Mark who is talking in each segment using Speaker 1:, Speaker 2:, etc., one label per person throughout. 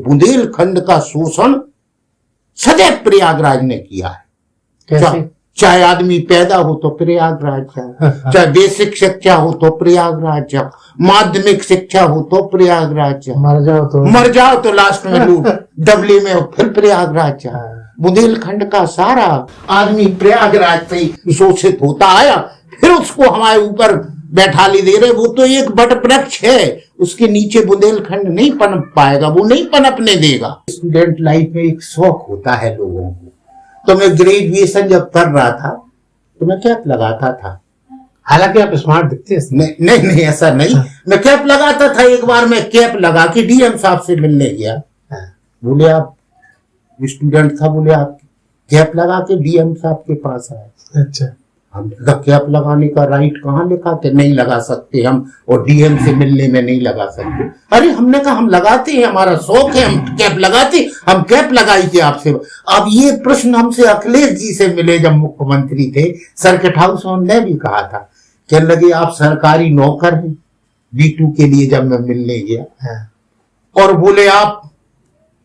Speaker 1: बुंदेलखंड का शोषण सदैव प्रयागराज ने किया है।
Speaker 2: कैसे?
Speaker 1: चाहे आदमी पैदा हो तो प्रयागराज जाओ, चाहे बेसिक शिक्षा हो तो प्रयागराज जाओ, माध्यमिक शिक्षा हो तो प्रयागराज जाओ, मर जाओ तो लास्ट में लूट डबली में फिर प्रयागराज जाओ। बुंदेलखंड का सारा आदमी प्रयागराज से ही शोषित होता आया, फिर उसको हमारे ऊपर बैठाली दे रहे। वो तो एक बट वृक्ष है, उसके नीचे बुंदेलखंड नहीं पनप पाएगा, वो नहीं पनपने देगा। स्टूडेंट लाइफ में एक शौक होता है लोगों को। तो मैं ग्रेजुएशन जब कर रहा था तो मैं कैप लगाता था।
Speaker 2: हालांकि आप स्मार्ट दिखते हैं।
Speaker 1: नहीं ऐसा नहीं। मैं कैप लगाता था। एक बार मैं कैप लगा के डीएम साहब से मिलने गया। बोले आप स्टूडेंट था, बोले आप कैप लगा के डीएम साहब के पास आए।
Speaker 2: अच्छा।
Speaker 1: हम कैप लगाने का राइट कहाँ लिखा कि नहीं लगा सकते हम, और डीएम से मिलने में नहीं लगा सकते। अरे हमने कहा हम लगाते हैं, हमारा शौक है, हम कैप लगाते, हम कैप लगाई थी आपसे। अब ये प्रश्न हमसे अखिलेश जी से मिले जब मुख्यमंत्री थे, सर्किट हाउस में उन्होंने भी कहा था, कहने लगे आप सरकारी नौकर हैं B2 के लिए। जब मैं मिलने गया और बोले आप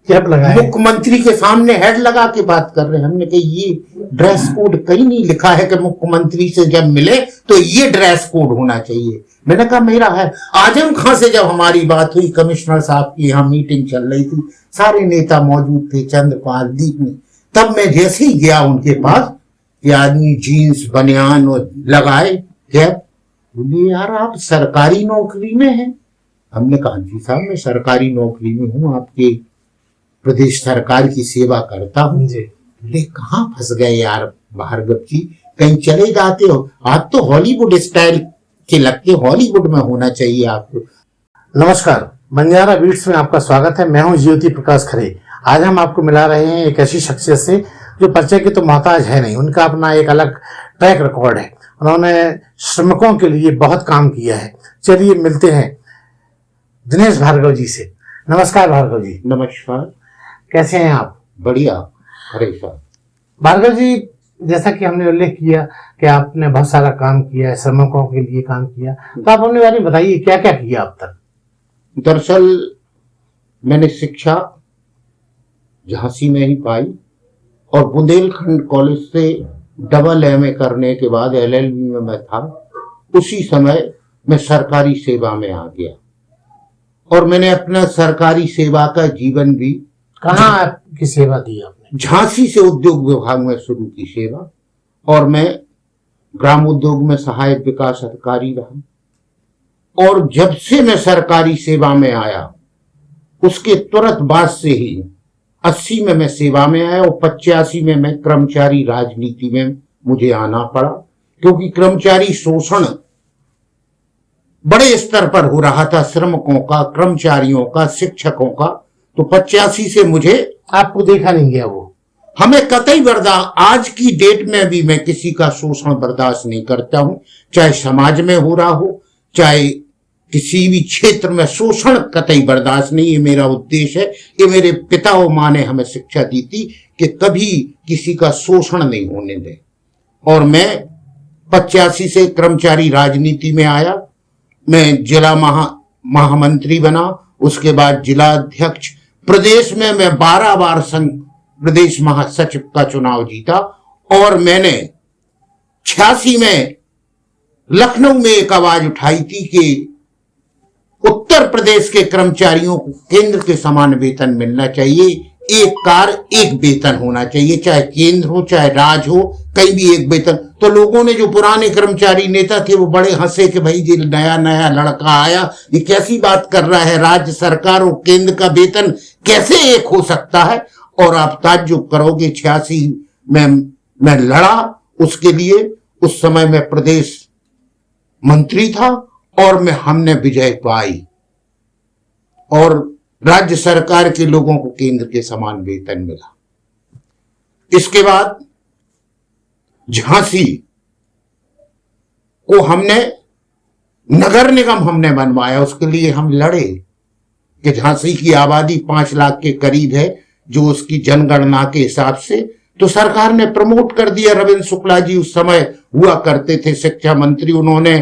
Speaker 2: कैप लगाए,
Speaker 1: मुख्यमंत्री के सामने हेड लगा के बात कर रहे हैं। हमने कहा ये ड्रेस कोड कहीं नहीं लिखा है कि मुख्यमंत्री से जब मिले तो ये ड्रेस कोड होना चाहिए। मैंने कहा मेरा है। आजम खां से जब हमारी बात हुई, कमिश्नर साहब की यहाँ मीटिंग चल रही थी, सारे नेता मौजूद थे, चंद्रपाल दीप ने, तब मैं जैसे ही गया उनके पास, ये आदमी जीन्स बनियान और लगाए कैप, बोले यार आप सरकारी नौकरी में हैं। हमने कहा जी साहब मैं सरकारी नौकरी में हूँ, आपके प्रदेश सरकार की सेवा करता हूँ। बोले कहाँ फंस गए यार भार्गव जी, कहीं चले जाते हो, आप तो हॉलीवुड स्टाइल के लगते, हॉलीवुड में होना चाहिए आपको।
Speaker 2: नमस्कार, बंजारा बीट्स में आपका स्वागत है। मैं हूं ज्योति प्रकाश खरे। आज हम आपको मिला रहे हैं एक ऐसी शख्सियत से जो परिचय की तो मोहताज है नहीं। उनका अपना एक अलग ट्रैक रिकॉर्ड है। उन्होंने श्रमिकों के लिए बहुत काम किया है। चलिए मिलते हैं दिनेश भार्गव जी से। नमस्कार भार्गव जी।
Speaker 1: नमस्कार,
Speaker 2: कैसे हैं आप?
Speaker 1: बढ़िया। अरे साहब
Speaker 2: भार्गव जी, जैसा कि हमने उल्लेख किया कि आपने बहुत सारा काम किया है, श्रमिकों के लिए काम किया, तो आप अपने बारे में बताइए क्या क्या किया अब तक।
Speaker 1: दरअसल मैंने शिक्षा झांसी में ही पाई और बुंदेलखंड कॉलेज से डबल MA करने के बाद LLB में मैं था। उसी समय मैं सरकारी सेवा में आ गया और मैंने अपना सरकारी सेवा का जीवन भी।
Speaker 2: कहाँ आपकी सेवा दी आपने?
Speaker 1: झांसी से उद्योग विभाग में शुरू की सेवा, और मैं ग्राम उद्योग में सहायक विकास अधिकारी रहा। और जब से मैं सरकारी सेवा में आया उसके तुरंत बाद से ही 80 में मैं सेवा में आया और 85 में मैं कर्मचारी राजनीति में मुझे आना पड़ा, क्योंकि कर्मचारी शोषण बड़े स्तर पर हो रहा था, श्रमिकों का, कर्मचारियों का, शिक्षकों का। तो 85 से मुझे,
Speaker 2: आपको देखा नहीं गया वो?
Speaker 1: हमें कतई बर्दाश्त, आज की डेट में भी मैं किसी का शोषण बर्दाश्त नहीं करता हूं, चाहे समाज में हो रहा हो, चाहे किसी भी क्षेत्र में। शोषण कतई बर्दाश्त नहीं, ये मेरा उद्देश्य है। ये मेरे पिता और माँ ने हमें शिक्षा दी थी कि कभी किसी का शोषण नहीं होने दें। और मैं 85 से कर्मचारी राजनीति में आया। मैं जिला महामंत्री बना, उसके बाद जिला अध्यक्ष। प्रदेश में मैं 12 बार प्रदेश महासचिव का चुनाव जीता। और मैंने 86 में लखनऊ में एक आवाज उठाई थी कि उत्तर प्रदेश के कर्मचारियों को केंद्र के समान वेतन मिलना चाहिए, एक कार एक वेतन होना चाहिए, चाहे केंद्र हो चाहे राज्य हो, कहीं भी एक वेतन। तो लोगों ने, जो पुराने कर्मचारी नेता थे, वो बड़े हंसे कि भाई जी नया नया लड़का आया, ये कैसी बात कर रहा है, राज्य सरकार और केंद्र का वेतन कैसे एक हो सकता है। और आप ताज्जुब करोगे, 86 में मैं लड़ा उसके लिए। उस समय मैं प्रदेश मंत्री था और हमने विजय पाई और राज्य सरकार के लोगों को केंद्र के समान वेतन मिला। इसके बाद झांसी को हमने नगर निगम हमने बनवाया। उसके लिए हम लड़े कि झांसी की आबादी 5 लाख के करीब है, जो उसकी जनगणना के हिसाब से। तो सरकार ने प्रमोट कर दिया। रविंद्र शुक्ला जी उस समय हुआ करते थे शिक्षा मंत्री। उन्होंने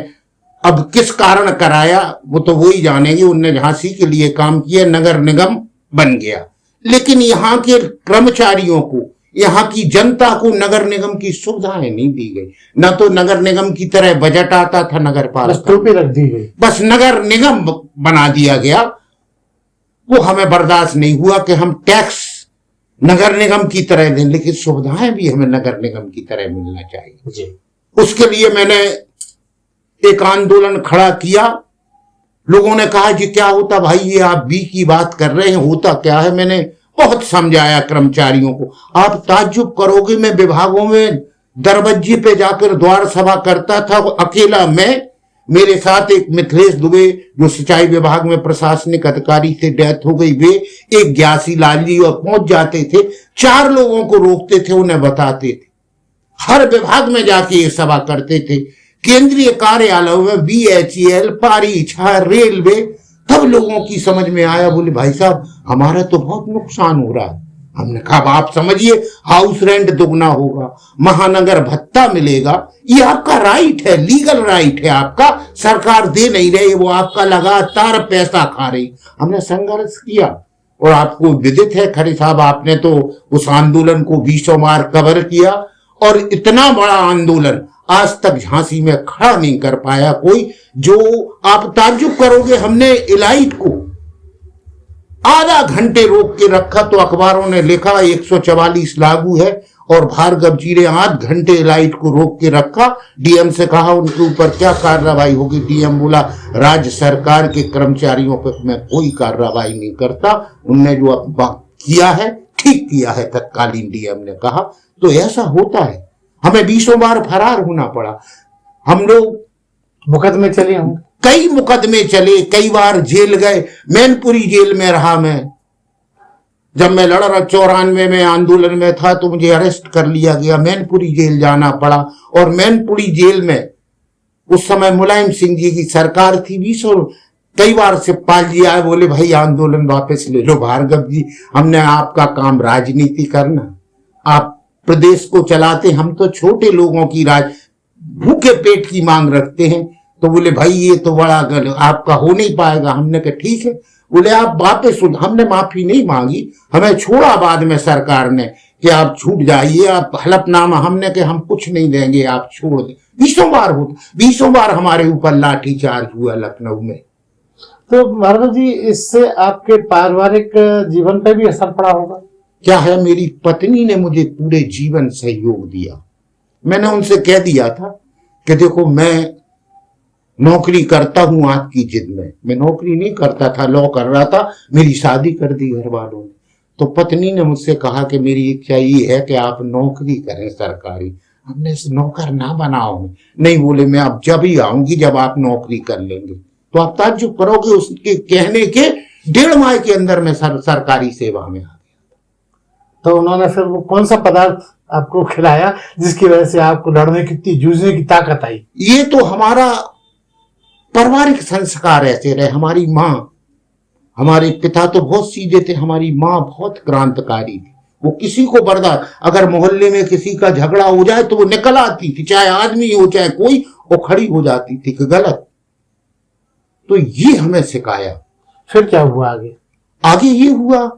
Speaker 1: अब किस कारण कराया वो तो वही जानेंगे। उनने झांसी के लिए काम किया। नगर निगम बन गया। लेकिन यहाँ के कर्मचारियों को, यहाँ की जनता को नगर निगम की सुविधाएं नहीं दी गई। न तो नगर निगम की तरह बजट आता था नगर
Speaker 2: बस
Speaker 1: पालिका,
Speaker 2: टोपी रख दी गई।
Speaker 1: बस नगर निगम बना दिया गया। वो हमें बर्दाश्त नहीं हुआ कि हम टैक्स नगर निगम की तरह दें, लेकिन सुविधाएं भी हमें नगर निगम की तरह मिलना चाहिए
Speaker 2: जी।
Speaker 1: उसके लिए मैंने एक आंदोलन खड़ा किया। लोगों ने कहा जी क्या होता भाई, ये आप बी की बात कर रहे हैं, होता क्या है। मैंने बहुत समझाया कर्मचारियों को। आप ताज्जुब करोगे, मैं विभागों में दरवाजे पे जाकर द्वार सभा करता था, अकेला मैं, मेरे साथ एक मिथिलेश दुबे जो सिंचाई विभाग में प्रशासनिक अधिकारी थे, डेथ हो गई, वे, एक ग्यासी लाल जी, और पहुंच जाते थे, 4 लोगों को रोकते थे, उन्हें बताते थे। हर विभाग में जाके ये सभा करते थे, केंद्रीय कार्यालय में, BHEL, पारीछा, रेलवे। तब लोगों की समझ में आया, बोले भाई साहब हमारा तो बहुत नुकसान हो रहा है। हमने कहा आप समझिए, हाउस रेंट दुगना होगा, महानगर भत्ता मिलेगा, ये आपका राइट है, लीगल राइट है आपका, सरकार दे नहीं रही, वो आपका लगातार पैसा खा रही। हमने संघर्ष किया और आपको विदित है खरे साहब, आपने तो उस आंदोलन को 20 बार कवर किया, और इतना बड़ा आंदोलन आज तक झांसी में खड़ा नहीं कर पाया कोई। जो आप ताज्जुब करोगे, हमने इलाइट को आधा घंटे रोक के रखा, तो अखबारों ने लिखा 144 लागू है, और भार्गव जी ने आध घंटे इलाइट को रोक के रखा। डीएम से कहा उनके ऊपर क्या कार्रवाई होगी। डीएम बोला राज्य सरकार के कर्मचारियों पर मैं कोई कार्रवाई नहीं करता, उनने जो किया है ठीक किया है, तत्कालीन डीएम ने कहा। तो ऐसा होता है, हमें 20 बार फरार होना पड़ा। हम लोग
Speaker 2: मुकदमे चले होंगे,
Speaker 1: कई मुकदमे चले, कई बार जेल गए। मैनपुरी जेल में रहा मैं, जब मैं लड़ रहा 94 में आंदोलन में था, तो मुझे अरेस्ट कर लिया गया, मैनपुरी जेल जाना पड़ा। और मैनपुरी जेल में उस समय मुलायम सिंह जी की सरकार थी। 20 कई बार सिपाल जी आए, बोले भाई आंदोलन वापस ले लो। भार्गव जी, हमने आपका काम राजनीति करना, आप प्रदेश को चलाते, हम तो छोटे लोगों की भूखे पेट की मांग रखते हैं। तो बोले भाई ये तो बड़ा गलत, आपका हो नहीं पाएगा। हमने कहा ठीक है। बोले आप वापस, हमने माफी नहीं मांगी, हमें छोड़ा बाद में सरकार ने कि आप छूट जाइए, आप हलफनामा, हमने कहा हम कुछ नहीं देंगे, आप छोड़ दें। 20 बार होता, 20 बार हमारे ऊपर लाठीचार्ज हुआ लखनऊ में।
Speaker 2: तो भार्गव जी, इससे आपके पारिवारिक जीवन पे भी असर पड़ा होगा।
Speaker 1: क्या है, मेरी पत्नी ने मुझे पूरे जीवन सहयोग दिया। मैंने उनसे कह दिया था कि देखो मैं नौकरी करता हूं आपकी जिद में, मैं नौकरी नहीं करता था, लॉ कर रहा था, मेरी शादी कर दी घर वालों ने। तो पत्नी ने मुझसे कहा कि मेरी इच्छा ये है कि आप नौकरी करें सरकारी। हमने नौकर ना बनाओ, नहीं बोले मैं अब जब ही आऊंगी जब आप नौकरी कर लेंगे। तो आप ताज्जुब करोगे, उसके कहने के 1.5 माह के अंदर में सरकारी सेवा में आ गया।
Speaker 2: तो उन्होंने फिर वो कौन सा पदार्थ आपको खिलाया जिसकी वजह से आपको लड़ने की, जूझने की ताकत आई?
Speaker 1: ये तो हमारा पारिवारिक संस्कार ऐसे रहे। हमारी माँ, हमारे पिता तो बहुत सीधे थे, हमारी माँ बहुत क्रांतिकारी थी। वो किसी को बर्दाश्त, अगर मोहल्ले में किसी का झगड़ा हो जाए तो वो निकल आती थी, चाहे आदमी हो चाहे कोई, वो खड़ी हो जाती थी कि गलत। तो ये हमें सिखाया।
Speaker 2: फिर क्या हुआ आगे?
Speaker 1: आगे ये हुआ,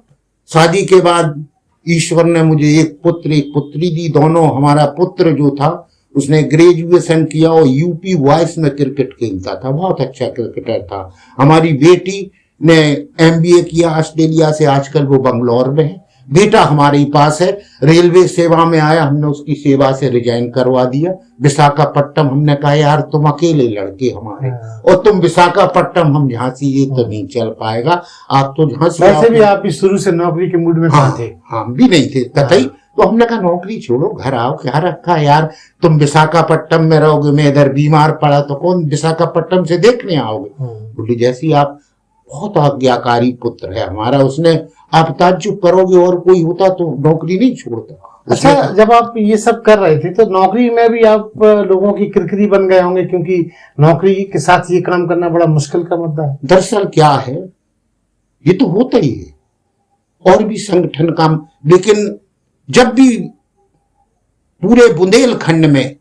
Speaker 1: शादी के बाद ईश्वर ने मुझे एक पुत्र एक पुत्री दी। दोनों, हमारा पुत्र जो था उसने ग्रेजुएशन किया और यूपी बॉयज में क्रिकेट खेलता था, बहुत अच्छा क्रिकेटर था। हमारी बेटी ने MBA किया ऑस्ट्रेलिया से, आजकल वो बंगलौर में है। बेटा हमारे पास है, रेलवे सेवा में आया, हमने उसकी सेवा से रिजाइन करवा दिया। विशाखापट्टनम, हमने कहा यार तुम अकेले लड़के हमारे, और तुम विशाखापट्टनम, हम झांसी, ये तो नहीं चल पाएगा। आप तो झांसी,
Speaker 2: वैसे भी आप भी शुरू से नौकरी के मूड में थे।
Speaker 1: हम भी नहीं थे कतई। तो हमने कहा नौकरी छोड़ो, घर आओ, क्या रखा यार, तुम विशाखापट्टनम में रहोगे, मैं इधर बीमार पड़ा तो कौन विशाखापट्टनम से देखने आओगे। बोली जैसी आप, बहुत आज्ञाकारी पुत्र है हमारा, उसने, आप ताज्जुब करोगे और कोई होता तो नौकरी नहीं छोड़ता।
Speaker 2: अच्छा, जब आप ये सब कर रहे थे तो नौकरी में भी आप लोगों की किरकिरी बन गए होंगे, क्योंकि नौकरी के साथ ये काम करना बड़ा मुश्किल का मुद्दा है।
Speaker 1: दरअसल क्या है, ये तो होता ही है, और भी संगठन काम। लेकिन जब भी पूरे बुंदेलखंड में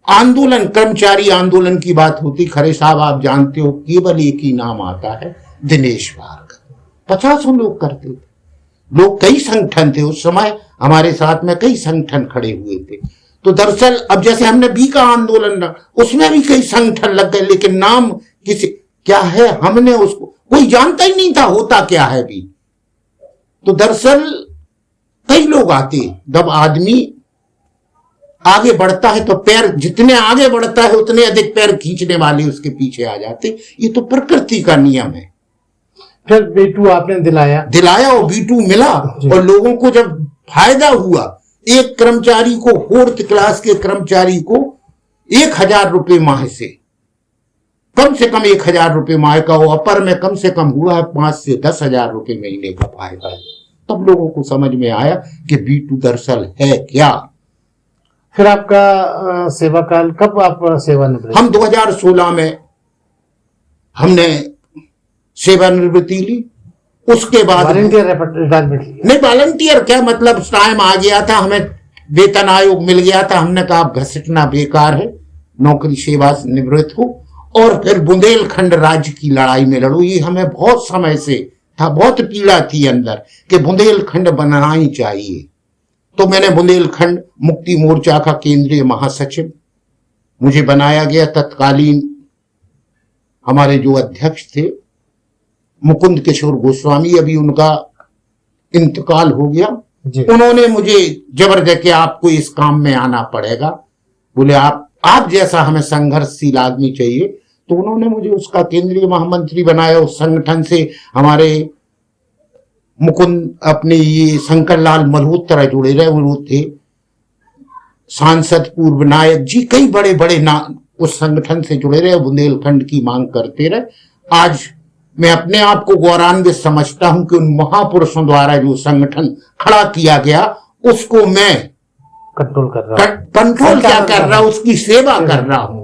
Speaker 1: आंदोलन, कर्मचारी आंदोलन की बात होती, खरे साहब आप जानते हो, केवल एक ही नाम आता है, दिनेश भार्गव। 50 लोग करते थे। लोग कई संगठन थे उस समय, हमारे साथ में कई संगठन खड़े हुए थे। तो दरअसल अब जैसे हमने बी का आंदोलन, उसमें भी कई संगठन लग गए, लेकिन नाम किसी क्या है, हमने उसको कोई जानता ही नहीं था होता क्या है भी। तो दरअसल कई लोग आते, जब आदमी आगे बढ़ता है तो पैर जितने आगे बढ़ता है उतने अधिक पैर खींचने वाले उसके पीछे आ जाते। ये तो प्रकृति का नियम है।
Speaker 2: फिर B2 आपने दिलाया
Speaker 1: और B2 मिला, और लोगों को जब फायदा हुआ, एक कर्मचारी को, 4th क्लास के कर्मचारी को 1000 रुपये माह से कम 1000 रुपये माह का, वो अपर में कम से कम हुआ है 5 से 10,000 रुपये महीने का फायदा है। तब लोगों को समझ में आया कि B2 दरअसल है क्या।
Speaker 2: फिर आपका सेवा काल कब आप सेवानिवृत्त?
Speaker 1: हम 2016 में हमने सेवानिवृत्ति ली। उसके बाद
Speaker 2: वॉलंटियर रिटायरमेंट?
Speaker 1: नहीं, वॉलंटियर क्या, मतलब टाइम आ गया था, हमें वेतन आयोग मिल गया था, हमने कहा घसीटना बेकार है, नौकरी सेवा निवृत्त हो और फिर बुंदेलखंड राज्य की लड़ाई में लड़ो। ये हमें बहुत समय से था, बहुत पीड़ा थी अंदर कि बुंदेलखंड बनना ही चाहिए। तो मैंने बुंदेलखंड मुक्ति मोर्चा का केंद्रीय महासचिव मुझे बनाया गया। तत्कालीन हमारे जो अध्यक्ष थे मुकुंद किशोर गोस्वामी, अभी उनका इंतकाल हो गया, उन्होंने मुझे जबरदस्त कि आपको इस काम में आना पड़ेगा, बोले आप जैसा हमें संघर्षशील आदमी चाहिए। तो उन्होंने मुझे उसका केंद्रीय महामंत्री बनाया। उस संगठन से हमारे मुकुंद अपने ये शंकर लाल मल्होत्रा जुड़े रहे, वो थे सांसद पूर्व नायक जी, कई बड़े बड़े उस संगठन से जुड़े रहे, बुंदेलखंड की मांग करते रहे। आज मैं अपने आप को गौरवान्वित समझता हूं कि उन महापुरुषों द्वारा जो संगठन खड़ा किया गया उसको मैं
Speaker 2: कंट्रोल कर रहा हूं।
Speaker 1: कंट्रोल क्या कर रहा हूं, उसकी सेवा कर रहा हूं।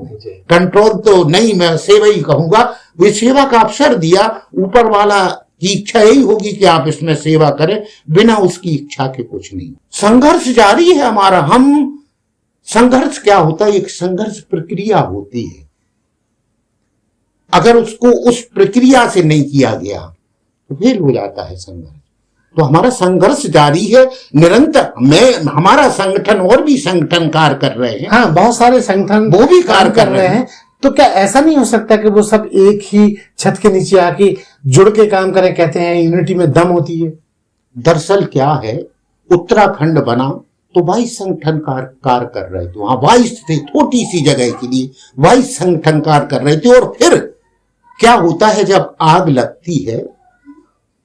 Speaker 1: कंट्रोल तो नहीं, मैं सेवा ही कहूंगा। वे सेवा का अवसर दिया, ऊपर वाला की इच्छा यही होगी कि आप इसमें सेवा करें, बिना उसकी इच्छा के कुछ नहीं। संघर्ष जारी है हमारा। हम संघर्ष क्या होता है, एक संघर्ष प्रक्रिया होती है, अगर उसको उस प्रक्रिया से नहीं किया गया तो फेल हो जाता है संघर्ष। तो हमारा संघर्ष जारी है निरंतर। हमारा संगठन और भी संगठन कार्य कर रहे हैं।
Speaker 2: हाँ, बहुत सारे संगठन
Speaker 1: वो भी कार्य कर रहे हैं।
Speaker 2: तो क्या ऐसा नहीं हो सकता कि वो सब एक ही छत के नीचे आके जुड़ के काम करें? कहते हैं यूनिटी में दम होती है।
Speaker 1: दरअसल क्या है, उत्तराखंड बना तो 22 संगठन कार्य कर रहे थे, वहां 22 थे, छोटी सी जगह के लिए 22 संगठन कार्य कर रहे थे। और फिर क्या होता है, जब आग लगती है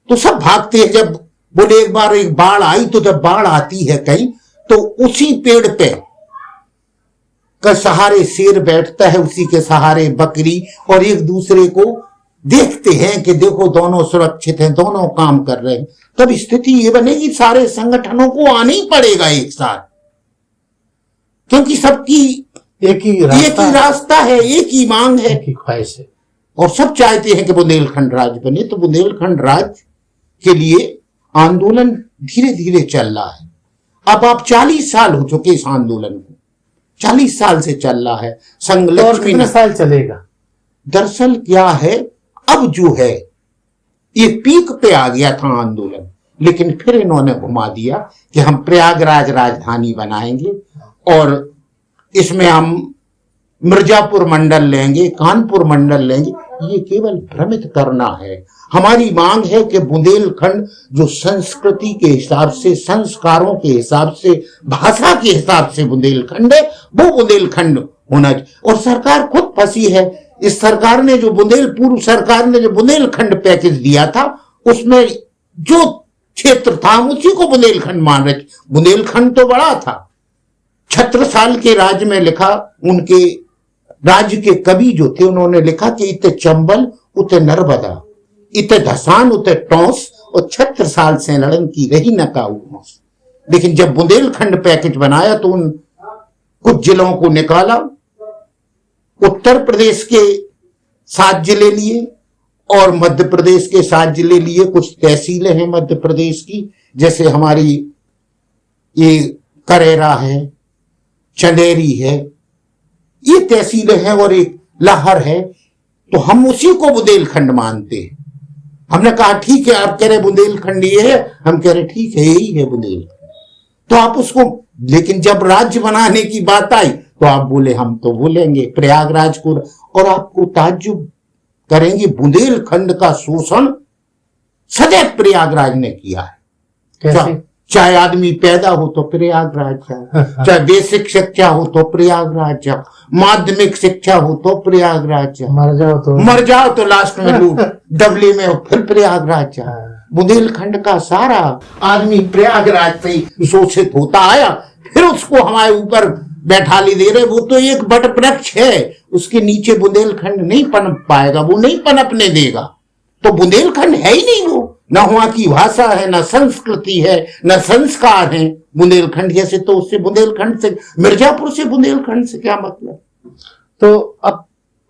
Speaker 1: तो सब भागते हैं। जब बोले एक बार एक बाढ़ आई, तो जब बाढ़ आती है कहीं, तो उसी पेड़ पे का सहारे शेर बैठता है, उसी के सहारे बकरी, और एक दूसरे को देखते हैं कि देखो दोनों सुरक्षित हैं, दोनों काम कर रहे हैं। तब स्थिति ये बनेगी सारे संगठनों को आना ही पड़ेगा एक साथ, क्योंकि सबकी एक ही रास्ता है, एक ही मांग है,
Speaker 2: एक ही ख्वाहिश है,
Speaker 1: और सब चाहते हैं कि बुंदेलखंड राज्य बने। तो बुंदेलखंड राज्य के लिए आंदोलन धीरे धीरे चल रहा है। अब आप 40 साल हो चुके इस आंदोलन को, 40 साल से चल रहा है।
Speaker 2: और कितने साल चलेगा?
Speaker 1: दरअसल क्या है, अब जो है ये पीक पे आ गया था आंदोलन, लेकिन फिर इन्होंने घुमा दिया कि हम प्रयागराज राजधानी बनाएंगे और इसमें हम मिर्जापुर मंडल लेंगे, कानपुर मंडल लेंगे। ये केवल भ्रमित करना है। हमारी मांग है कि बुंदेलखंड जो संस्कृति के हिसाब से, संस्कारों के हिसाब से, भाषा के हिसाब से बुंदेलखंड है, वो बुंदेलखंड होना चाहिए। और सरकार खुद फंसी है। इस सरकार ने जो पूर्व सरकार ने जो बुंदेलखंड पैकेज दिया था, उसमें जो क्षेत्र था उसी को बुंदेलखंड मान रहे। बुंदेलखंड तो बड़ा था। छत्रसाल के राज्य में लिखा, उनके राज्य के कवि जो थे उन्होंने लिखा कि इते चंबल उते नर्मदा, इते धसान उते टौस, और छत्रसाल से लड़न की रही न काऊ। लेकिन जब बुंदेलखंड पैकेज बनाया तो उन कुछ जिलों को निकाला, उत्तर प्रदेश के 7 जिले लिए और मध्य प्रदेश के 7 जिले लिए। कुछ तहसीलें हैं मध्य प्रदेश की, जैसे हमारी ये करेरा है, चंदेरी है, ये तहसीलें हैं, और एक लाहर है। तो हम उसी को बुंदेलखंड मानते हैं। हमने कहा ठीक है, आप कह रहे बुंदेलखंड ये है, हम कह रहे ठीक है यही है बुंदेलखंड, तो आप उसको, लेकिन जब राज्य बनाने की बात आई तो आप बोले हम तो बोलेंगे प्रयागराज को, और आपको ताज्जुब करेंगे बुंदेलखंड का शोषण सदैव प्रयागराज ने किया है।
Speaker 2: कैसे?
Speaker 1: चाहे आदमी पैदा हो तो प्रयागराज जाओ, चाहे बेसिक शिक्षा हो तो प्रयागराज जाओ, माध्यमिक शिक्षा हो तो प्रयागराज जाओ, मर जाओ तो लास्ट में लूट डबली में फिर प्रयागराज जाओ। बुंदेलखंड का सारा आदमी प्रयागराज से ही शोषित होता आया, फिर उसको हमारे ऊपर बैठा ली दे रहे। वो तो एक बट वृक्ष है, उसके नीचे बुंदेलखंड नहीं पनप पाएगा, वो नहीं पनपने देगा। तो बुंदेलखंड है ही नहीं, वो न वहां की भाषा है, न संस्कृति है, न संस्कार है बुंदेलखंड जैसे। तो उससे बुंदेलखंड से, मिर्जापुर से बुंदेलखंड से क्या मतलब?
Speaker 2: तो अब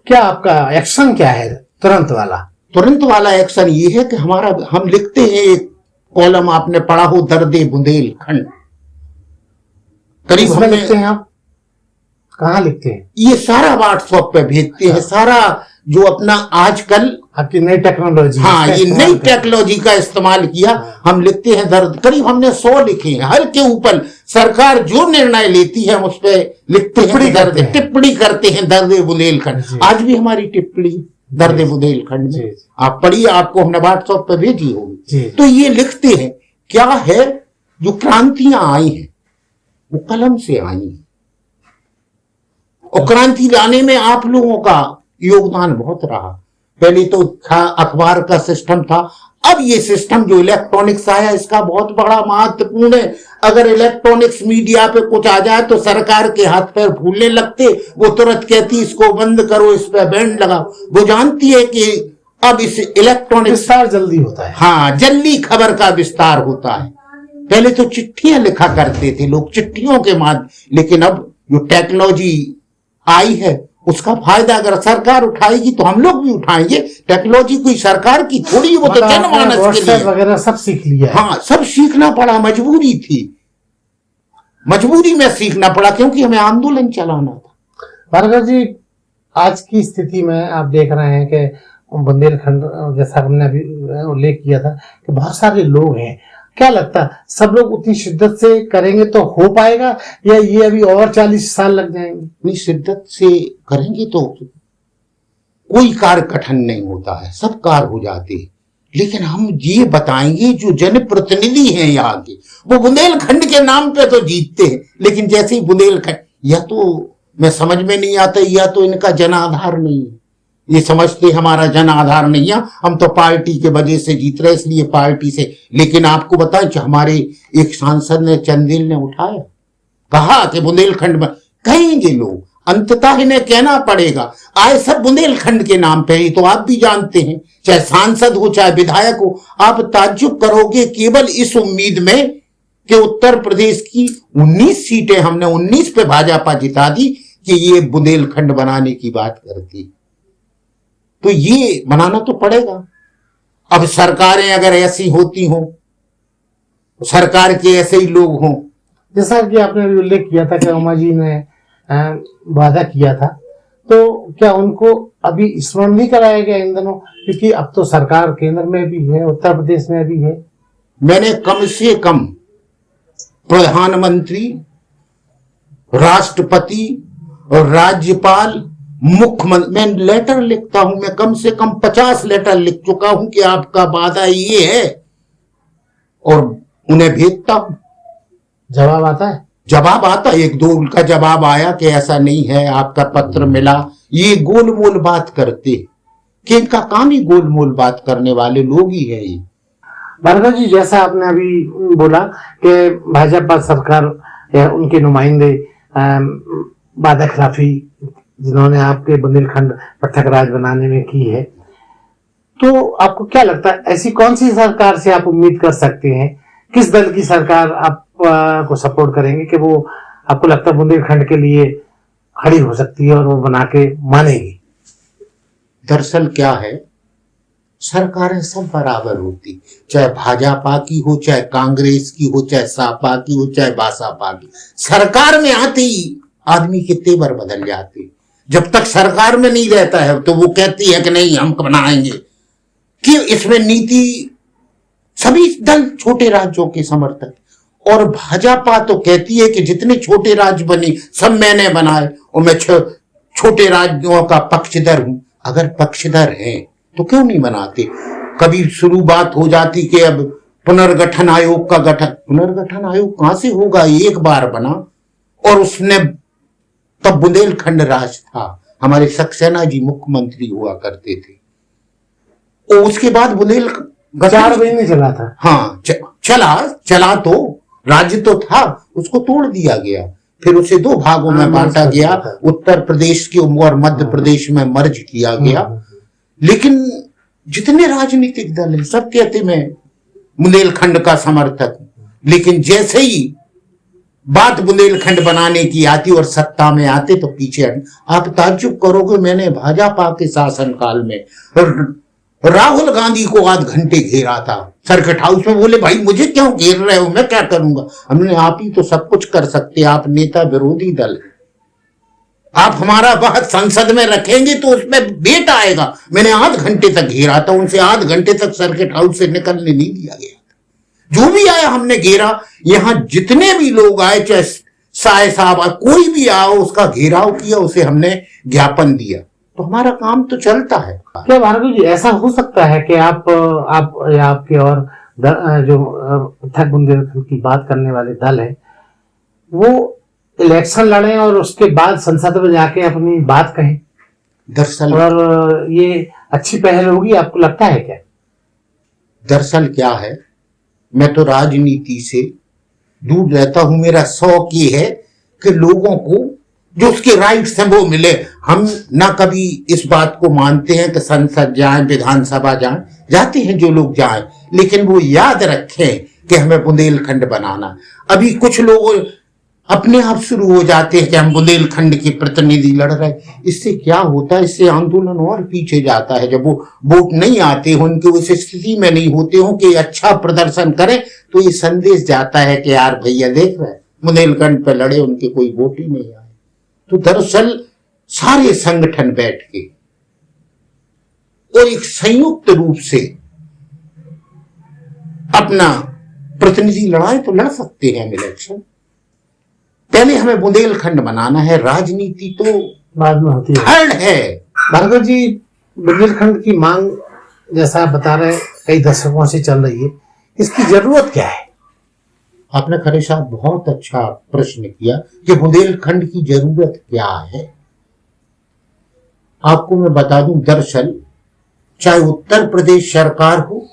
Speaker 2: क्या आपका एक्शन क्या है तुरंत वाला?
Speaker 1: तुरंत वाला एक्शन ये है कि हम लिखते हैं एक कॉलम, आपने पढ़ा हो, दर्दे बुंदेलखंड। करीब
Speaker 2: उसमें लिखते हैं आप? कहाँ लिखते हैं?
Speaker 1: ये सारा व्हाट्सएप पे भेजते हैं, सारा जो अपना आजकल
Speaker 2: आपकी नई टेक्नोलॉजी,
Speaker 1: हाँ ये नई टेक्नोलॉजी का इस्तेमाल किया, हम लिखते हैं दर्द। करीब हमने 100 लिखे हैं, हर के ऊपर सरकार जो निर्णय लेती है हम उस पर लिखते हैं दर्द, टिप्पणी करते हैं दर्द बुंदेलखंड। आज भी हमारी टिप्पणी दर्द बुंदेलखंड, आप पढ़िए, आपको हमने व्हाट्सएप पे भेजी होगी। तो ये लिखते हैं क्या है, जो क्रांतियां आई हैं वो कलम से आई हैं, और क्रांति लाने में आप लोगों का योगदान बहुत रहा। पहले तो अखबार का सिस्टम था, अब ये सिस्टम जो इलेक्ट्रॉनिक्स आया इसका बहुत बड़ा महत्वपूर्ण है। अगर इलेक्ट्रॉनिक्स मीडिया पे कुछ आ जाए तो सरकार के हाथ पैर फूलने लगते, वो तुरंत कहती इसको बंद करो, इस पे बैन लगाओ। वो जानती है कि अब इस इलेक्ट्रॉनिक
Speaker 2: विस्तार जल्दी होता है,
Speaker 1: हाँ जल्दी खबर का विस्तार होता है। पहले तो चिट्ठियां लिखा करते थे लोग, चिट्ठियों के माध्यम, लेकिन अब जो टेक्नोलॉजी आई है उसका फायदा अगर सरकार उठाएगी तो हम लोग भी उठाएंगे। टेक्नोलॉजी कोई सरकार की थोड़ी, वो तो जनमानस के लिए
Speaker 2: वगैरह सब सीख लिया है।
Speaker 1: हाँ सब सीखना पड़ा, मजबूरी थी, मजबूरी में सीखना पड़ा, क्योंकि हमें आंदोलन चलाना था।
Speaker 2: भार्गव जी, आज की स्थिति में आप देख रहे हैं कि बुंदेलखंड, जैसा हमने अभी उल्लेख किया था कि बहुत सारे लोग हैं, क्या लगता है सब लोग उतनी शिद्दत से करेंगे तो हो पाएगा, या ये अभी और 40 साल लग जाएंगे?
Speaker 1: नहीं, शिद्दत से करेंगे तो कोई कार्य कठिन नहीं होता है, सब कार्य हो जाते हैं। लेकिन हम ये बताएंगे जो जनप्रतिनिधि हैं यहाँ के, वो बुंदेलखंड के नाम पे तो जीतते हैं, लेकिन जैसे ही बुंदेलखंड, या तो मैं समझ में नहीं आता, या तो इनका जनाधार नहीं है, ये समझते हमारा जन आधार नहीं है, हम तो पार्टी के वजह से जीत रहे इसलिए पार्टी से। लेकिन आपको बताएं कि हमारे एक सांसद ने, चंदेल ने उठाया, कहा कि बुंदेलखंड में, कहेंगे लोग, अंततः इन्हें कहना पड़ेगा, आए सब बुंदेलखंड के नाम पे ही। तो आप भी जानते हैं, चाहे सांसद हो चाहे विधायक हो, आप ताज्जुब करोगे केवल इस उम्मीद में कि उत्तर प्रदेश की 19 सीटें हमने 19 पे भाजपा जिता दी कि ये बुंदेलखंड बनाने की बात करती। तो ये बनाना तो पड़ेगा। अब सरकारें अगर ऐसी होती हों, सरकार के ऐसे ही लोग हों,
Speaker 2: जैसा कि आपने अभी उल्लेख किया था कि उमा जी ने वादा किया था, तो क्या उनको अभी स्मरण नहीं कराया गया इन दिनों? क्योंकि अब तो सरकार केंद्र में भी है, उत्तर प्रदेश में भी है।
Speaker 1: मैंने कम से कम प्रधानमंत्री, राष्ट्रपति और राज्यपाल, मुख्यमंत्री, मैं लेटर लिखता हूं, मैं कम से कम 50 लेटर लिख चुका हूं कि आपका वादा ये है, और उन्हें भेजता हूं।
Speaker 2: जवाब आता है?
Speaker 1: जवाब आता, एक दो का जवाब आया कि ऐसा नहीं है, आपका पत्र मिला। ये गोलमोल बात करते कि इनका काम ही गोलमोल बात करने वाले लोग ही है ये।
Speaker 2: भार्गव जी, जैसा आपने अभी बोला कि भाजपा सरकार या उनके नुमाइंदे वादा खिलाफी जिन्होंने आपके बुंदेलखंड पृथक राज बनाने में की है, तो आपको क्या लगता है ऐसी कौन सी सरकार से आप उम्मीद कर सकते हैं? किस दल की सरकार आप को सपोर्ट करेंगे कि वो आपको लगता है बुंदेलखंड के लिए खड़ी हो सकती है और वो बना के मानेगी?
Speaker 1: दरअसल क्या है, सरकारें सब बराबर होती, चाहे भाजपा की हो, चाहे कांग्रेस की हो, चाहे सपा की हो, चाहे बसपा की। सरकार में आते ही आदमी के तेवर बदल जाते। जब तक सरकार में नहीं रहता है तो वो कहती है कि नहीं हम बनाएंगे, कि इसमें नीति सभी दल छोटे राज्यों के समर्थक, और भाजपा तो कहती है कि जितने छोटे राज्य बने सब मैंने बनाए और मैं छोटे राज्यों का पक्षधर हूं। अगर पक्षधर हैं तो क्यों नहीं बनाते? कभी शुरू बात हो जाती कि अब पुनर्गठन आयोग का गठन। पुनर्गठन आयोग कहां से होगा? एक बार बना और उसने तब बुंदेलखंड राज था, हमारे सक्सेना जी मुख्यमंत्री हुआ करते थे। और उसके बाद बुंदेलखंड
Speaker 2: 4 महीने चला था।
Speaker 1: हाँ, चला तो राज्य तो था, उसको तोड़ दिया गया, फिर उसे 2 भागों में बांटा गया, उत्तर प्रदेश की और मध्य प्रदेश में मर्ज किया गया। लेकिन जितने राजनीतिक दल हैं सब कहते मैं बुंदेलखंड का समर्थक हूं, लेकिन जैसे ही बात बुंदेलखंड बनाने की आती और सत्ता में आते तो पीछे हट। आप ताज्जुब करोगे, मैंने भाजपा के शासनकाल में राहुल गांधी को आध घंटे घेरा था सर्किट हाउस में। बोले भाई मुझे क्यों घेर रहे हो, मैं क्या करूंगा? हमने आप ही तो सब कुछ कर सकते, आप नेता विरोधी दल, आप हमारा बात संसद में रखेंगे तो उसमें वेट आएगा। मैंने आध घंटे तक घेरा था, उनसे आध घंटे तक सर्किट हाउस से निकलने नहीं दिया गया। जो भी आया हमने घेरा, यहां जितने भी लोग आए, चाहे साय साहब कोई भी आओ, उसका घेराव किया, उसे हमने ज्ञापन दिया, तो हमारा काम तो चलता है।
Speaker 2: क्या भार्गव जी ऐसा हो सकता है कि आप या आपके और जो पृथक बुंदेलखंड की बात करने वाले दल है वो इलेक्शन लड़े और उसके बाद संसद में जाके अपनी बात कहें?
Speaker 1: दरअसल
Speaker 2: और ये अच्छी पहल होगी, आपको लगता है क्या?
Speaker 1: दरअसल क्या है, मैं तो राजनीति से दूर रहता हूं। मेरा शौक ये है कि लोगों को जो उसके राइट्स हैं वो मिले। हम ना कभी इस बात को मानते हैं कि संसद जाएं, विधानसभा जाएं, जाते हैं जो लोग जाएं, लेकिन वो याद रखें कि हमें बुंदेलखंड बनाना। अभी कुछ लोग अपने आप शुरू हो जाते हैं कि हम बुंदेलखंड के प्रतिनिधि लड़ रहे हैं। इससे क्या होता है? इससे आंदोलन और पीछे जाता है। जब वो वोट नहीं आते हो, उनके उस स्थिति में नहीं होते हो कि अच्छा प्रदर्शन करें, तो ये संदेश जाता है कि यार भैया देख रहे बुंदेलखंड पे लड़े, उनके कोई वोट ही नहीं आए। तो दरअसल सारे संगठन बैठ के और एक संयुक्त रूप से अपना प्रतिनिधि लड़ाए तो लड़ सकते हैं इलेक्शन। पहले हमें बुंदेलखंड बनाना है, राजनीति तो
Speaker 2: बाद में होती
Speaker 1: है।
Speaker 2: भार्गव जी, बुंदेलखंड की मांग जैसा आप बता रहे कई दशकों से चल रही है, इसकी जरूरत क्या है?
Speaker 1: आपने खरे साहब बहुत अच्छा प्रश्न किया कि बुंदेलखंड की जरूरत क्या है। आपको मैं बता दूं, दरअसल चाहे उत्तर प्रदेश सरकार हो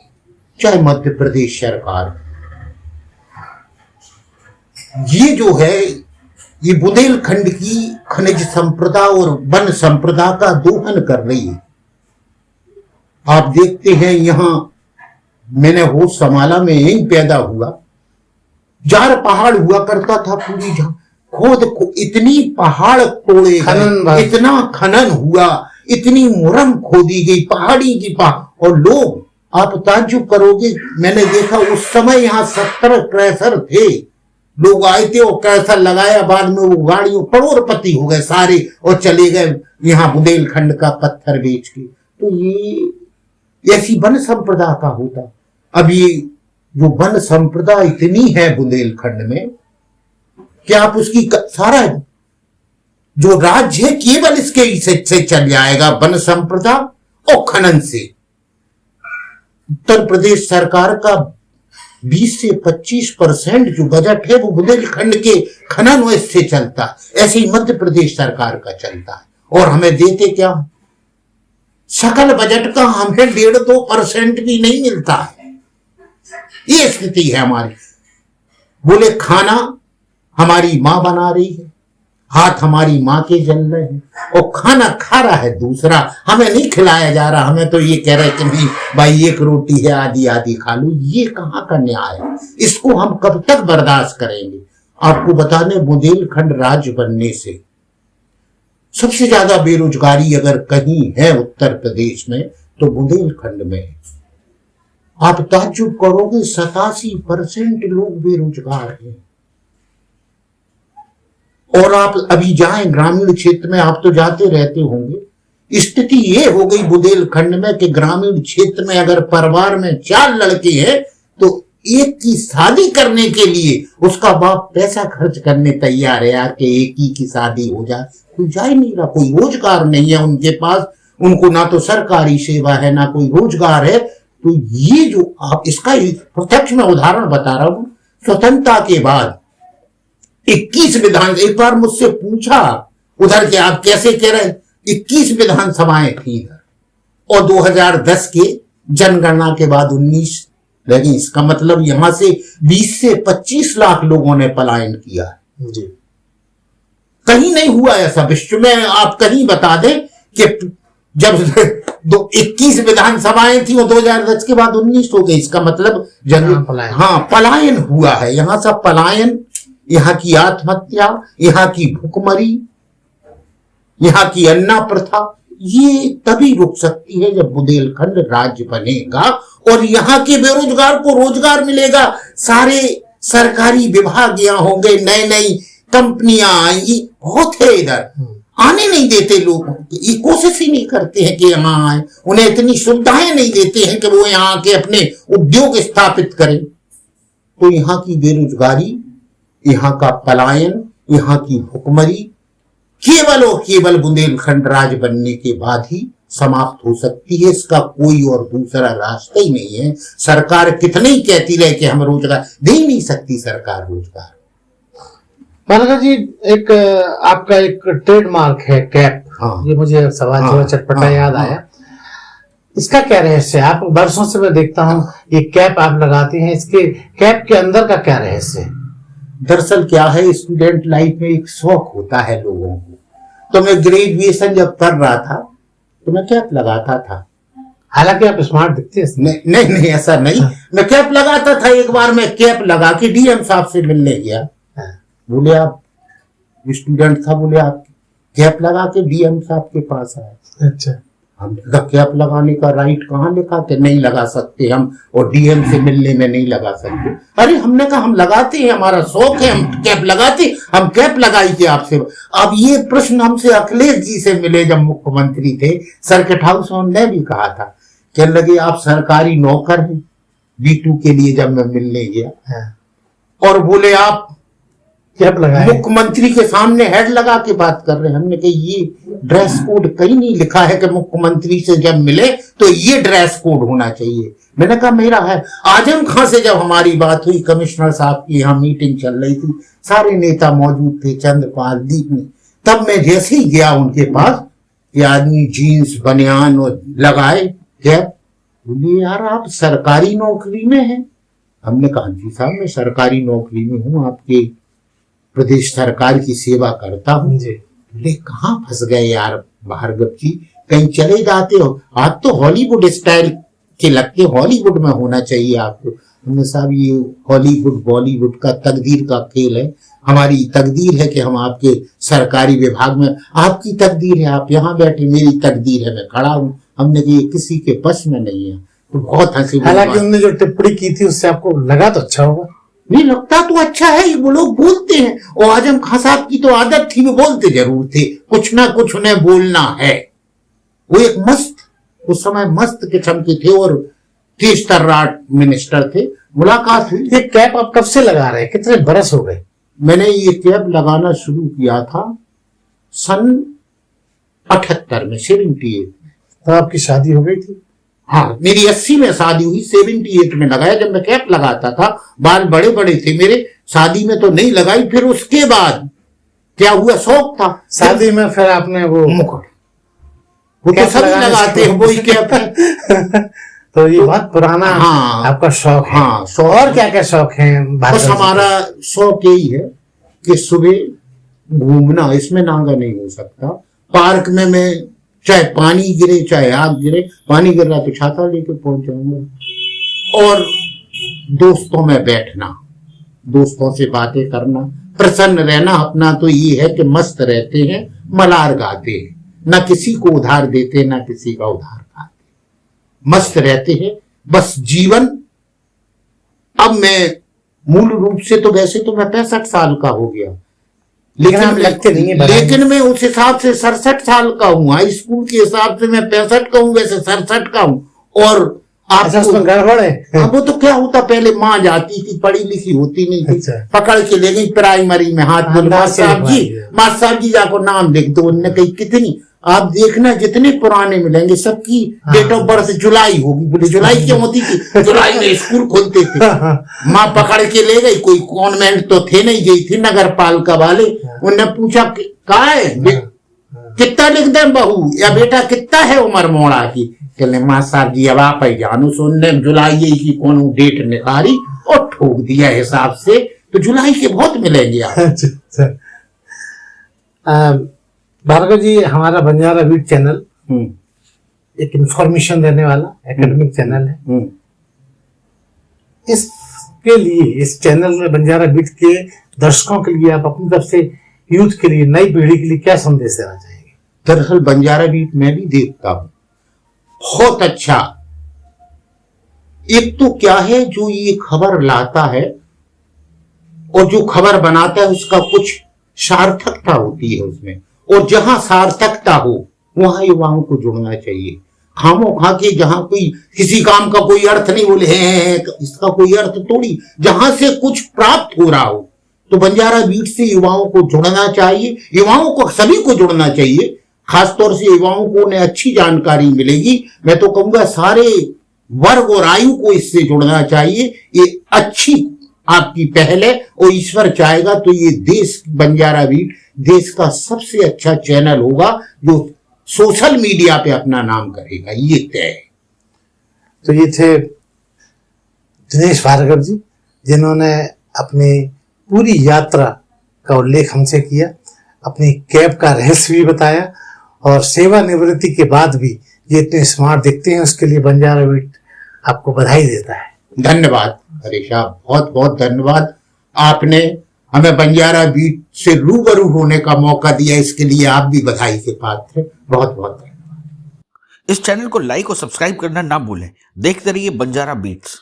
Speaker 1: चाहे मध्य प्रदेश सरकार हो, ये जो है ये बुंदेलखंड की खनिज संपदा और वन संपदा का दोहन कर रही है। आप देखते हैं यहां मैंने होश संभाला में यही पैदा हुआ, जार पहाड़ हुआ करता था पूरी खोद इतनी पहाड़ तोड़े गए, इतना खनन हुआ, इतनी मुरम खोदी गई पहाड़ी की पहाड़। और लोग, आप ताज्जुब करोगे, मैंने देखा उस समय यहाँ 70 क्रैशर थे, लोग आए थे और क्रैशर लगाया, बाद में वो गाड़ियों करोड़पति हो गए सारे और चले गए यहाँ बुंदेलखंड का पत्थर बेच के। तो ये ऐसी वन संपदा का होता। अब ये जो वन संपदा इतनी है बुंदेलखंड में कि आप उसकी सारा जो राज्य है केवल इसके से चल जाएगा, वन संपदा और खनन से। उत्तर प्रदेश सरकार का 20 से 25% जो बजट है वो बुंदेलखंड के खनन से चलता है। ऐसे ही मध्य प्रदेश सरकार का चलता है। और हमें देते क्या? सकल बजट का हमें 1.5-2% भी नहीं मिलता है। ये स्थिति है हमारी। बोले खाना हमारी मां बना रही है, हाथ हमारी मां के जल रहे हैं, और खाना खा रहा है दूसरा, हमें नहीं खिलाया जा रहा। हमें तो ये कह रहे कि नहीं भाई एक रोटी है आधी आधी खा लो। ये कहां का न्याय है? इसको हम कब तक बर्दाश्त करेंगे? आपको बता दें, बुंदेलखंड राज्य बनने से सबसे ज्यादा बेरोजगारी अगर कहीं है उत्तर प्रदेश में तो बुंदेलखंड में है। आप ताज्जुब करोगे, 87% लोग बेरोजगार हैं। और आप अभी जाएं ग्रामीण क्षेत्र में, आप तो जाते रहते होंगे, स्थिति ये हो गई बुंदेलखंड में कि ग्रामीण क्षेत्र में अगर परिवार में 4 लड़के हैं तो एक की शादी करने के लिए उसका बाप पैसा खर्च करने तैयार है यार कि एक ही की शादी हो जाए। कोई जा ही नहीं रहा, कोई रोजगार नहीं है उनके पास, उनको ना तो सरकारी सेवा है ना कोई रोजगार है। तो ये जो आप इसका प्रत्यक्ष में उदाहरण बता रहा हूं, स्वतंत्रता के बाद 21 विधान, एक बार मुझसे पूछा उधर के आप कैसे कह रहे, 21 विधानसभाएं थी इधर और 2010 के जनगणना के बाद 19 लगी। इसका मतलब यहां से 20 से 25 लाख लोगों ने पलायन किया
Speaker 2: जी।
Speaker 1: कहीं नहीं हुआ ऐसा विश्व में। आप कहीं बता दें कि जब 21 विधानसभाएं थी वो 2010 के बाद 19 हो गई। इसका मतलब पलायन हुआ है। यहां सब पलायन, यहाँ की आत्महत्या, यहाँ की भुखमरी, यहाँ की अन्ना प्रथा, ये तभी रुक सकती है जब बुंदेलखंड राज्य बनेगा और यहाँ के बेरोजगार को रोजगार मिलेगा। सारे सरकारी विभाग यहाँ होंगे, नई नई कंपनियां आएंगी। बहुत है इधर, आने नहीं देते लोग, ये कोशिश ही नहीं करते हैं कि यहाँ आए, उन्हें इतनी सुविधाएं नहीं देते हैं कि वो यहाँ के अपने उद्योग स्थापित करें। तो यहाँ की बेरोजगारी, यहाँ का पलायन, यहाँ की भुखमरी केवल और केवल बुंदेलखंड राज्य बनने के बाद ही समाप्त हो सकती है। इसका कोई और दूसरा रास्ता ही नहीं है। सरकार कितने ही कहती रहे कि हम रोजगार दे नहीं सकती सरकार रोजगार।
Speaker 2: मानका जी, एक आपका एक ट्रेडमार्क है कैप।
Speaker 1: हाँ।
Speaker 2: ये मुझे सवाल थोड़ा चटपटा याद आया। इसका क्या रहस्य है? आप वर्षों से मैं देखता हूँ ये कैप आप लगाते हैं, इसके कैप के अंदर का क्या रहस्य है?
Speaker 1: दरअसल क्या है, स्टूडेंट लाइफ में एक शौक होता है लोगों को। तो मैं ग्रेजुएशन जब कर रहा था तो मैं कैप लगाता था।
Speaker 2: हालांकि आप स्मार्ट दिखते हैं।
Speaker 1: नहीं ऐसा नहीं। मैं कैप लगाता था। एक बार मैं कैप लगा के डीएम साहब से मिलने गया। बोले आप स्टूडेंट था, बोले आप कैप लगा के डीएम साहब के पास आए।
Speaker 2: अच्छा।
Speaker 1: हम कैप लगाने का राइट कहाँ लिखा कि नहीं लगा सकते हम, और डीएम से मिलने में नहीं लगा सकते। अरे हमने कहा हम लगाते हैं, हमारा शौक है, हम कैप लगाते, हम कैप लगाई थी आपसे। अब ये प्रश्न हमसे अखिलेश जी से मिले जब मुख्यमंत्री थे, सर्किट हाउस में उन्होंने भी कहा था, कहने लगे आप सरकारी नौकर हैं। B2 के लिए जब मैं मिलने गया और बोले आप
Speaker 2: कैप लगाए,
Speaker 1: मुख्यमंत्री के सामने हेड लगा के बात कर रहे हैं। हमने कहा ये ड्रेस कोड कहीं नहीं लिखा है कि मुख्यमंत्री से जब मिले तो ये ड्रेस कोड होना चाहिए। मैंने कहा मेरा है। आजम खां से जब हमारी बात हुई, कमिश्नर साहब की यहाँ मीटिंग चल रही थी, सारे नेता मौजूद थे, चंद्रपाल दीप ने, तब मैं जैसे ही गया उनके पास, ये आदमी जीन्स बनियान और लगाए कैप, बोलिए यार आप सरकारी नौकरी में हैं? हमने कहा जी साहब मैं सरकारी नौकरी में हूँ, आपके प्रदेश सरकार की सेवा करता हूँ। बोले कहाँ फंस गए यार भार्गव जी, कहीं चले जाते हो, आप तो हॉलीवुड स्टाइल के लगते, हॉलीवुड में होना चाहिए आपको। हमने साहब ये हॉलीवुड बॉलीवुड का तकदीर का खेल है, हमारी तकदीर है कि हम आपके सरकारी विभाग में, आपकी तकदीर है आप यहाँ बैठे, मेरी तकदीर है मैं खड़ा हूँ। हमने कहा ये किसी के बस में नहीं है। तो बहुत हंसी।
Speaker 2: हालांकि उन्होंने जो टिप्पणी की थी उससे आपको लगा तो अच्छा होगा?
Speaker 1: नहीं लगता तो अच्छा है, ये वो लोग बोलते हैं। और आजम खां साहब की तो आदत थी, वो बोलते जरूर थे, कुछ ना कुछ उन्हें बोलना है। वो एक मस्त, उस समय मस्त किस्म के थे और तेज तर्राट मिनिस्टर थे। मुलाकात हुई।
Speaker 2: ये कैप आप कब से लगा रहे हैं, कितने बरस हो गए?
Speaker 1: मैंने ये कैप लगाना शुरू किया था सन 78 में, 78।
Speaker 2: तो आपकी शादी हो गई थी?
Speaker 1: हाँ मेरी 80 में शादी हुई, 78 में लगाया। जब मैं कैप लगाता था बाल बड़े बड़े थे मेरे, शादी में तो नहीं लगाई। फिर उसके बाद क्या हुआ, शौक था।
Speaker 2: शादी में फिर आपने वो
Speaker 1: मुकुट, वो तो सभी लगाते हैं, वही कैप है।
Speaker 2: तो ये बहुत पुराना आपका शौक है।
Speaker 1: हाँ शौक।
Speaker 2: और क्या क्या शौक है?
Speaker 1: बस हमारा शौक यही है कि सुबह घूमना, इसमें नागा नहीं हो सकता। पार्क में मैं चाहे पानी गिरे चाहे आग गिरे, पानी गिर रहा तो छाता लेके पहुंच जाऊंगा। और दोस्तों में बैठना, दोस्तों से बातें करना, प्रसन्न रहना। अपना तो ये है कि मस्त रहते हैं, मलार गाते हैं, ना किसी को उधार देते ना किसी का उधार खाते, मस्त रहते हैं बस जीवन। अब मैं मूल रूप से तो वैसे तो मैं 65 साल का हो गया,
Speaker 2: लेकिन आप लगते नहीं है बधाई।
Speaker 1: लेकिन मैं उस हिसाब से 67 साल का हूँ, हाई स्कूल के हिसाब से मैं 65 का हूँ, वैसे 67 का हूँ। और
Speaker 2: अच्छा, उसमें गड़बड़ है।
Speaker 1: हाँ, वो तो क्या होता, पहले माँ जाती थी, पढ़ी लिखी होती नहीं थी,
Speaker 2: अच्छा।
Speaker 1: पकड़ के ले गई प्राइमरी में, हाथ बोले मास्टर साहब जी जाको नाम लिख दो। उनने कही कितनी, आप देखना जितने पुराने मिलेंगे सबकी डेट ऑफ बर्थ जुलाई होगी। बोले जुलाई क्यों होती थी? जुलाई में स्कूल खोलते थे। माँ पकड़ के ले गई, कोई कॉन्वेंट तो थे नहीं, गई थी नगर पालिका वाले। उनने पूछा कहा है कितना लिख दे बहू, या बेटा कितना है उम्र मोड़ा की? कहले माँ साहब जी अब आप ही जानू। सुनने जुलाई की कौन डेट निकाली और ठोक दिया हिसाब से, तो जुलाई के बहुत मिलेंगे आप।
Speaker 2: भार्गव जी, हमारा बंजारा बीट चैनल एक इंफॉर्मेशन देने वाला एकेडमिक चैनल है। इसके लिए, इस चैनल में बंजारा बीट के दर्शकों के लिए आप अपनी तरफ से यूथ के लिए, नई पीढ़ी के लिए क्या संदेश देना चाहेंगे?
Speaker 1: दरअसल बंजारा बीट मैं भी देखता हूं, बहुत अच्छा। एक तो क्या है, जो ये खबर लाता है और जो खबर बनाता है उसका कुछ सार्थकता होती है उसमें, और जहां सार्थकता हो वहां युवाओं को जुड़ना चाहिए। खामो खा के जहां कोई किसी काम का कोई अर्थ नहीं, बोले हैं इसका कोई अर्थ थोड़ी, जहां से कुछ प्राप्त हो रहा हो तो बंजारा बीट से युवाओं को जुड़ना चाहिए। युवाओं को, सभी को जुड़ना चाहिए, खासतौर से युवाओं को उन्हें अच्छी जानकारी मिलेगी। मैं तो कहूंगा सारे वर्ग और आयु को इससे जुड़ना चाहिए। ये अच्छी आपकी पहल है, और ईश्वर चाहेगा तो ये देश, बंजारा बीट देश का सबसे अच्छा चैनल होगा जो सोशल मीडिया पे अपना नाम करेगा, ये तय है।
Speaker 2: तो ये थे दिनेश भार्गव जी, जिन्होंने अपनी पूरी यात्रा का उल्लेख हमसे किया, अपनी कैब का रहस्य भी बताया, और सेवानिवृत्ति के बाद भी ये इतने स्मार्ट दिखते हैं, उसके लिए बंजारा बीट आपको बधाई देता है।
Speaker 1: धन्यवाद हरीश साहब, बहुत बहुत धन्यवाद। आपने हमें बंजारा बीट से रूबरू होने का मौका दिया, इसके लिए आप भी बधाई के पात्र हैं। बहुत बहुत धन्यवाद।
Speaker 3: इस चैनल को लाइक और सब्सक्राइब करना ना भूलें। देखते रहिए बंजारा बीट्स।